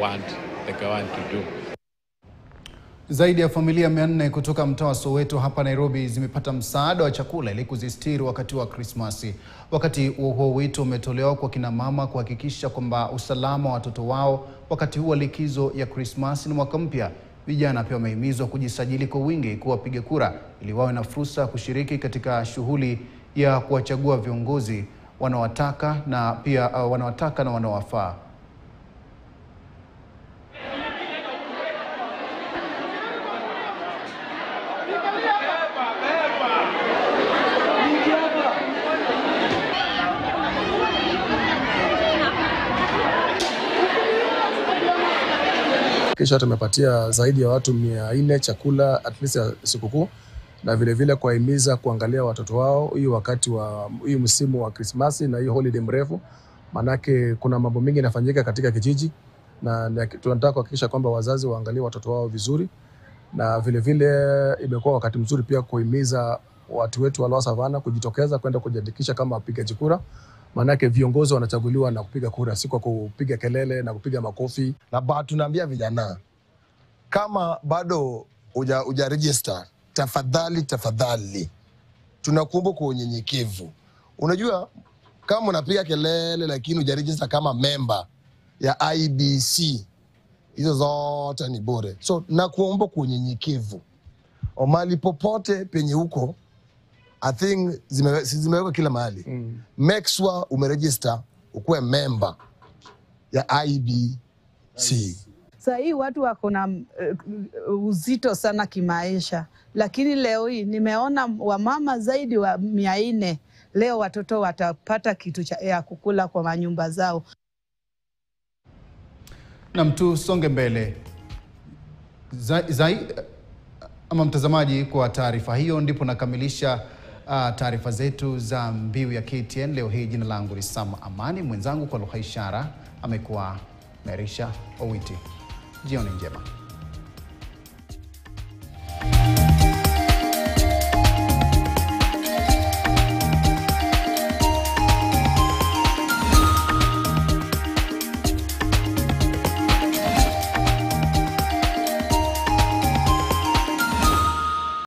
want the government to do. Zaidi ya familia 400 kutoka mtaa wa Soweto hapa Nairobi zimepata msaada wa chakula ili kuzistiri wakati wa Krismasi. Wakati huo wito umetolewa kwa kina mama kuhakikisha kwamba usalama wa watoto wao wakati huu wa likizo ya Krismasi na mwaka mpya. Vijana pia wamehimizwa kujisajili kwa wingi kuwa wapiga kura ili wawe na fursa ya kushiriki katika shughuli ya kuwachagua viongozi wanaowataka na wanaowafaa. Kisha tumepatia zaidi ya watu 400 chakula at least ya sikukuu, na vile vile kuwahimiza kuangalia watoto wao hii wakati wa hii msimu wa Krismasi na hii holiday mrefu, manake kuna mambo mengi yanafanyika katika kijiji na tunataka kuhakikisha kwamba wazazi waangalie watoto wao vizuri, na vile vile imekuwa wakati mzuri pia kuhimiza watu wetu wa Lower Savannah kujitokeza kwenda kujiandikisha kama wapigaji kura. Manake viongozi wanachaguliwa na kupiga kura, si kwa kupiga kelele na kupiga makofi. Na tunaambia vijana, kama bado uja register, tafadhali tunakuomba kwa unyenyekevu. Unajua kama unapiga kelele lakini uja register kama member ya IEBC, hizo zote ni bure. So nakuomba kwa unyenyekevu, omali popote penye huko, I think zimewekwa kila mahali. Make sure umeregister ukuwe member ya IEBC. Sasa hii watu wako na uzito sana kimaisha, lakini leo hii nimeona wamama zaidi wa 400 leo watoto watapata kitu ya kukula kwa manyumba zao. Na mtu songe mbele. Ama mtazamaji, kwa taarifa hiyo ndipo nakamilisha taarifa zetu za mbiu ya KTN leo hii. Jina langu ni Sam Amani, mwenzangu kwa lugha ishara amekuwa Merisha Owiti. Jioni njema.